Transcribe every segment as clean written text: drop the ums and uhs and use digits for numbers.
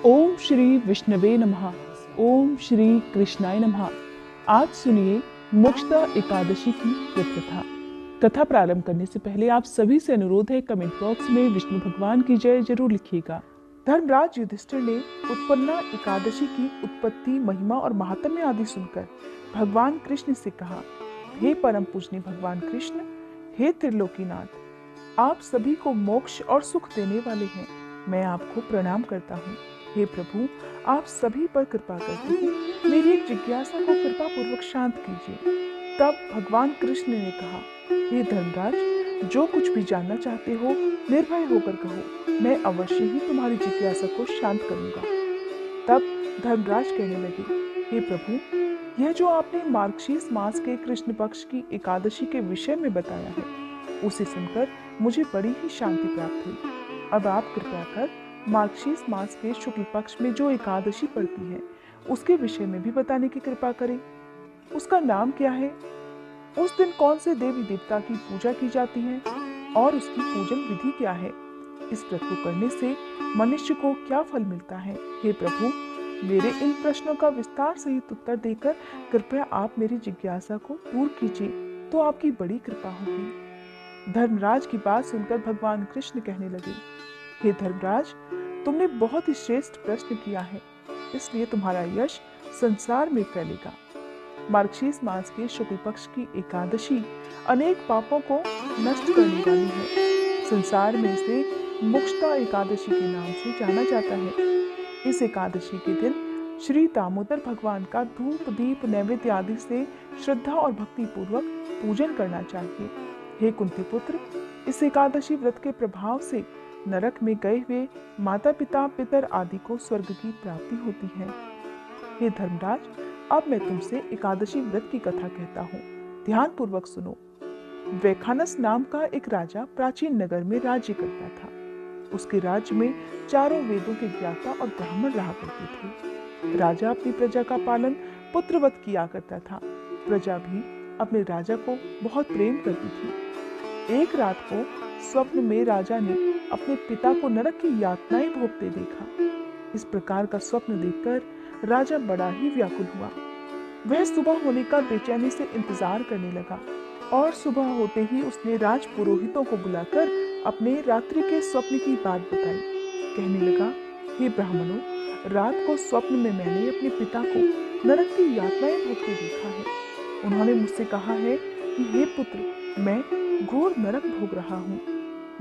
ओम श्री विष्णवे नमः। ओम श्री कृष्णाय नमः। आज सुनिए मोक्षदा एकादशी की व्रत कथा। कथा प्रारंभ करने से पहले आप सभी से अनुरोध है, कमेंट बॉक्स में विष्णु भगवान की जय जरूर लिखिएगा। धर्मराज युधिष्ठिर ने उत्पन्ना एकादशी की उत्पत्ति, महिमा और महात्म्य आदि सुनकर भगवान कृष्ण से कहा, हे परम पूजनीय भगवान कृष्ण, हे त्रिलोकीनाथ, आप सभी को मोक्ष और सुख देने वाले हैं। मैं आपको प्रणाम करता हूँ। हे प्रभु, आप सभी पर कृपा करके मेरी एक जिज्ञासा को कृपा पूर्वक शांत कीजिए। तब भगवान कृष्ण ने कहा, हे धर्मराज, जो कुछ भी जानना चाहते हो निर्भय होकर कहो, मैं अवश्य ही तुम्हारी जिज्ञासा को शांत करूंगा। तब धर्मराज कहने लगे, हे प्रभु, यह जो आपने मार्गशीर्ष मास के कृष्ण पक्ष की एकादशी के विषय में बताया है, उसे सुनकर मुझे बड़ी ही शांति प्राप्त हुई। अब आप कृपया कर मार्गशीर्ष मास के शुक्ल पक्ष में जो एकादशी पड़ती है, उसके विषय में भी बताने की कृपा करें। उसका नाम क्या है, उस दिन कौन से देवी देवता की पूजा की जाती है और उसकी पूजन विधि क्या है, इस व्रत को करने से मनुष्य को क्या फल मिलता है। हे प्रभु, मेरे इन प्रश्नों का विस्तार सहित उत्तर देकर कृपया आप मेरी जिज्ञासा को दूर कीजिए, तो आपकी बड़ी कृपा होगी। धर्मराज की बात सुनकर भगवान कृष्ण कहने लगे, हे धर्मराज, तुमने बहुत ही श्रेष्ठ प्रश्न किया है, इसलिए तुम्हारा यश संसार में फैलेगा। मार्गशीर्ष मास के शुक्ल पक्ष की एकादशी अनेक पापों को नष्ट करने वाली है। संसार में इसे मोक्षदा एकादशी के नाम से जाना जाता है। इस एकादशी के दिन श्री दामोदर भगवान का धूप दीप नैवेद्य आदि से श्रद्धा और भक्ति पूर्वक पूजन करना चाहिए। हे कुंती पुत्र, इस एकादशी व्रत के प्रभाव से नरक में गए हुए माता पिता पितर आदि को स्वर्ग की प्राप्ति होती है। हे धर्मराज, अब मैं तुमसे एकादशी व्रत की कथा कहता हूँ, ध्यान पूर्वक सुनो। वैखानस नाम का एक राजा प्राचीन नगर में राज्य करता था। उसके राज्य में चारों वेदों के ज्ञाता और ब्राह्मण रहा करते थे। राजा अपनी प्रजा का पालन पुत्रवत किया करता था। प्रजा भी अपने राजा को बहुत प्रेम करती थी। एक रात को स्वप्न में राजा ने अपने पिता को नरक की यातनाएं भोगते देखा। इस प्रकार का स्वप्न देखकर राजा बड़ा ही व्याकुल हुआ। वह सुबह होने का बेचैनी से इंतजार करने लगा और सुबह होते ही उसने राज पुरोहितों को बुलाकर अपने रात्रि के स्वप्न की बात बताई। कहने लगा, हे ब्राह्मणों, रात को स्वप्न में मैंने अपने पिता को नरक की यातनाएं भोगते देखा है। उन्होंने मुझसे कहा है कि हे पुत्र, मैं घोर नरक भोग रहा हूँ,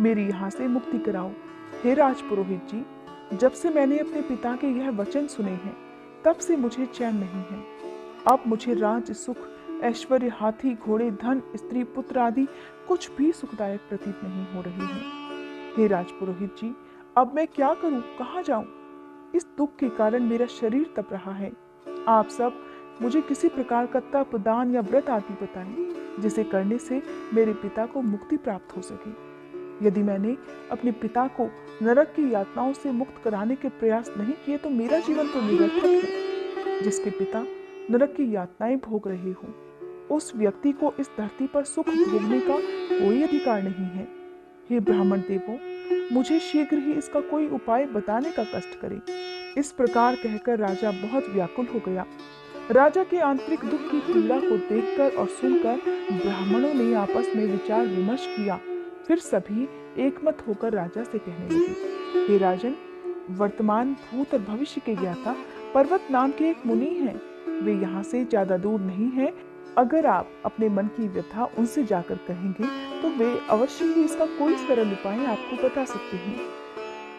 मेरी यहाँ से मुक्ति कराओ। हे राज पुरोहित जी, जब से मैंने अपने पिता के यह वचन सुने हैं, तब से मुझे चैन नहीं है। अब मुझे राज सुख, ऐश्वर्य, हाथी घोड़े, धन, स्त्री पुत्र आदि कुछ भी सुखदायक प्रतीत नहीं हो रहे हैं। हे राज पुरोहित जी, अब मैं क्या करूं, कहाँ जाऊं? इस दुख के कारण मेरा शरीर तप रहा है। आप सब मुझे किसी प्रकार का तप, दान या व्रत आदि बताएं, जिसे करने से मेरे पिता को मुक्ति प्राप्त हो सके। यदि मैंने अपने पिता को नरक की यातनाओं से मुक्त कराने के प्रयास नहीं किए तो मेरा जीवन तो निरर्थक है। जिसके पिता नरक की यातनाएं भोग रहे हो, उस व्यक्ति को इस धरती पर सुख भोगने का कोई अधिकार नहीं है। हे ब्राह्मण देवों, मुझे शीघ्र ही इसका कोई उपाय बताने का कष्ट करें। इस प्रकार कहकर राजा बहुत व्याकुल हो गया। राजा के आंतरिक दुख की पीड़ा को देखकर और सुनकर ब्राह्मणों ने आपस में विचार विमर्श किया। फिर सभी एकमत होकर राजा से कहने लगे, हे राजन, वर्तमान, भूत और भविष्य के ज्ञाता पर्वत नाम के एक मुनि हैं। वे यहाँ से ज्यादा दूर नहीं है। अगर आप अपने मन की व्यथा उनसे जाकर कहेंगे तो वे अवश्य ही इसका कोई सरल उपाय आपको बता सकते हैं।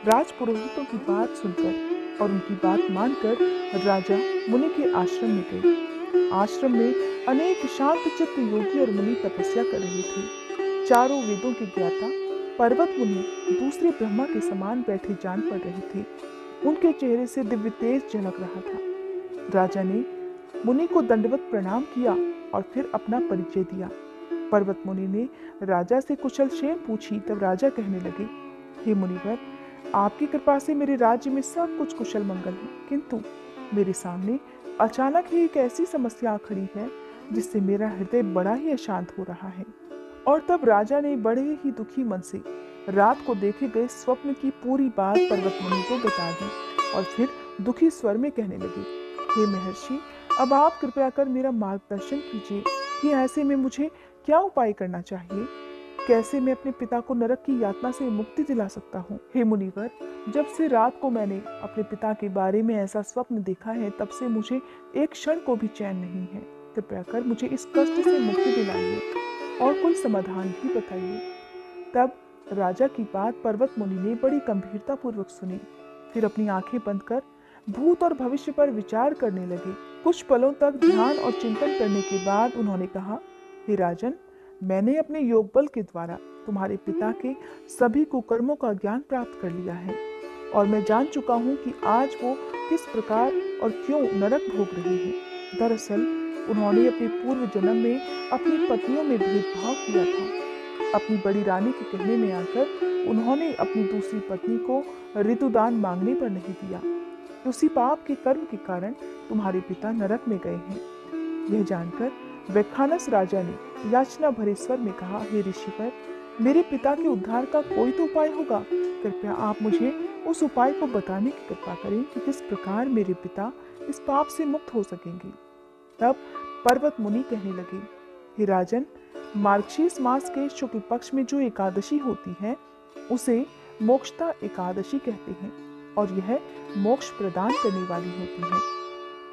राज पुरोहितों की बात सुनकर और उनकी बात मानकर राजा मुनि के आश्रम में गए। आश्रम में अनेक शांत चित्त योगी और मुनि तपस्या कर रहे थे। चारों वेदों के ज्ञाता पर्वत मुनि दूसरे ब्रह्मा के समान बैठे जान पड़ रहे थे। उनके चेहरे से दिव्य तेज झलक रहा था। राजा ने मुनि को दंडवत प्रणाम किया और फिर अपना परिचय दिया। पर्वत मुनि ने राजा से कुशल क्षेम पूछी। तब राजा कहने लगे, हे मुनिवर, आपकी कृपा से मेरे राज्य में सब कुछ कुशल मंगल है, किंतु मेरे सामने अचानक ही एक ऐसी समस्या खड़ी है जिससे मेरा हृदय बड़ा ही अशांत हो रहा है। और तब राजा ने बड़े ही दुखी मन से रात को देखे गए स्वप्न की पूरी बात पर्वत मुनि को बता दी और फिर दुखी स्वर में कहने लगे, हे महर्षि, अब आप कृपया कर मेरा मार्गदर्शन कीजिए कि ऐसे में मुझे क्या उपाय करना चाहिए। कैसे मैं अपने पिता को नरक की यातना से मुक्ति दिला सकता हूँ। हे मुनिवर, जब से रात को मैंने अपने पिता के बारे में ऐसा स्वप्न देखा है, तब से मुझे एक क्षण को भी चैन नहीं है। कृपया कर मुझे इस कष्ट से मुक्ति दिलाइए और कोई समाधान भी बताइए। तब राजा की बात पर्वत मुनि ने बड़ी गंभीरता पूर्वक सुनी। फिर अपनी आंखें बंद कर भूत और भविष्य पर विचार करने लगे। कुछ पलों तक ध्यान और चिंतन करने के बाद उन्होंने कहा, हे राजन, मैंने अपने योग बल के द्वारा तुम्हारे पिता के सभी कुकर्मों का ज्ञान प्राप्त कर लिया है और मैं जान चुका हूँ कि आज वो किस प्रकार और क्यों नरक भोग रहे हैं। दरअसल उन्होंने अपने पूर्व जन्म में अपनी पत्नियों में भेदभाव किया था। अपनी बड़ी रानी के कहने में आकर उन्होंने अपनी दूसरी पत्नी को ऋतुदान मांगने पर नहीं दिया। उसी पाप के कर्म के कारण तुम्हारे पिता नरक में गए हैं। यह जानकर वैखानस राजा ने याचना भरे स्वर में कहा, हे ऋषिवर, मेरे पिता के उद्धार का कोई तो उपाय होगा। कृपया आप मुझे उस उपाय को बताने की कृपा करें कि किस प्रकार मेरे पिता इस पाप से मुक्त हो सकेंगे। तब पर्वत मुनि कहने लगे, हे राजन, मार्गशीर्ष मास के शुक्ल पक्ष में जो एकादशी होती है उसे मोक्षदा एकादशी कहते हैं और यह मोक्ष प्रदान करने वाली होती है।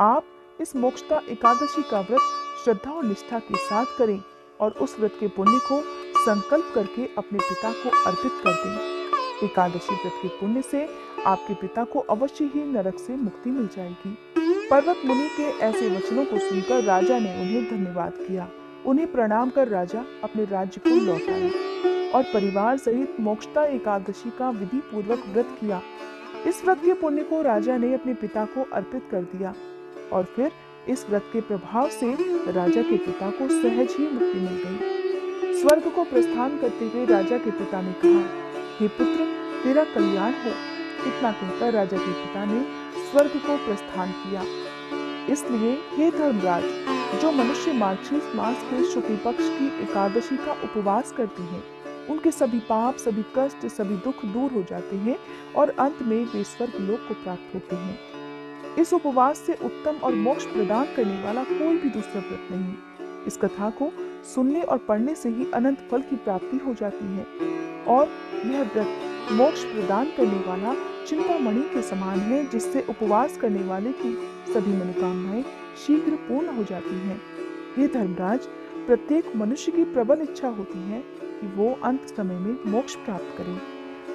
आप इस मोक्षदा एकादशी का व्रत श्रद्धा और निष्ठा के साथ करें और उस व्रत के पुण्य को संकल्प करके अपने पिता को अर्पित कर दें। एकादशी व्रत के पुण्य से आपके पिता को अवश्य ही नरक से मुक्ति मिल जाएगी। पर्वत मुनि के ऐसे वचनों को सुनकर राजा ने उन्हें धन्यवाद किया। उन्हें प्रणाम कर राजा अपने राज्य को लौट आया और परिवार सहित मोक्षदा एकादशी का विधि पूर्वक व्रत किया। इस व्रत के पुण्य को राजा ने अपने पिता को अर्पित कर दिया और फिर इस व्रत के प्रभाव से राजा के पिता को सहज ही मुक्ति मिल गई। स्वर्ग को प्रस्थान करते हुए राजा के पिता ने कहा, हे पुत्र, तेरा कल्याण हो। इतना कहकर राजा के पिता ने स्वर्ग को प्रस्थान किया। इसलिए हे धर्मराज, जो मनुष्य मार्गशीर्ष मास के शुक्ल पक्ष की एकादशी का उपवास करते हैं, उनके सभी पाप, सभी कष्ट, सभी दुख दूर हो जाते हैं और अंत में वे स्वर्ग लोक को प्राप्त होते हैं। इस उपवास से उत्तम और मोक्ष प्रदान करने वाला कोई भी दूसरा व्रत नहीं। इस कथा को सुनने और पढ़ने से ही अनंत फल की प्राप्ति हो जाती है और यह व्रत मोक्ष प्रदान करने वाला चिंतामणि के समान है, जिससे उपवास करने वाले की सभी मनोकामनाएं शीघ्र पूर्ण हो जाती हैं। हे धर्मराज, प्रत्येक मनुष्य की प्रबल इच्छा होती है कि वो अंत समय में मोक्ष प्राप्त करे।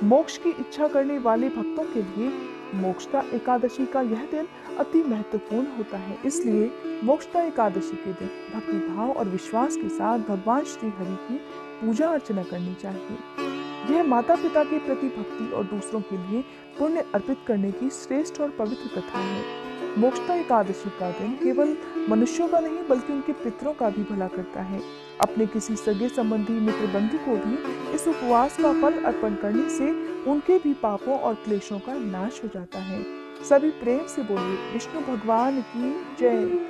मोक्ष की इच्छा करने वाले भक्तों के लिए मोक्षदा एकादशी का यह दिन अति महत्वपूर्ण होता है। इसलिए मोक्षदा एकादशी के दिन भक्ति भाव और विश्वास के साथ भगवान श्री हरि की पूजा अर्चना करनी चाहिए। यह माता पिता के प्रति भक्ति और दूसरों के लिए पुण्य अर्पित करने की श्रेष्ठ और पवित्र कथा है। मोक्षदा एकादशी का दिन केवल मनुष्यों का नहीं बल्कि उनके पितरों का भी भला करता है। अपने किसी सगे संबंधी मित्र बंधु को भी इस उपवास का फल अर्पण करने से उनके भी पापों और क्लेशों का नाश हो जाता है। सभी प्रेम से बोलिए, विष्णु भगवान की जय।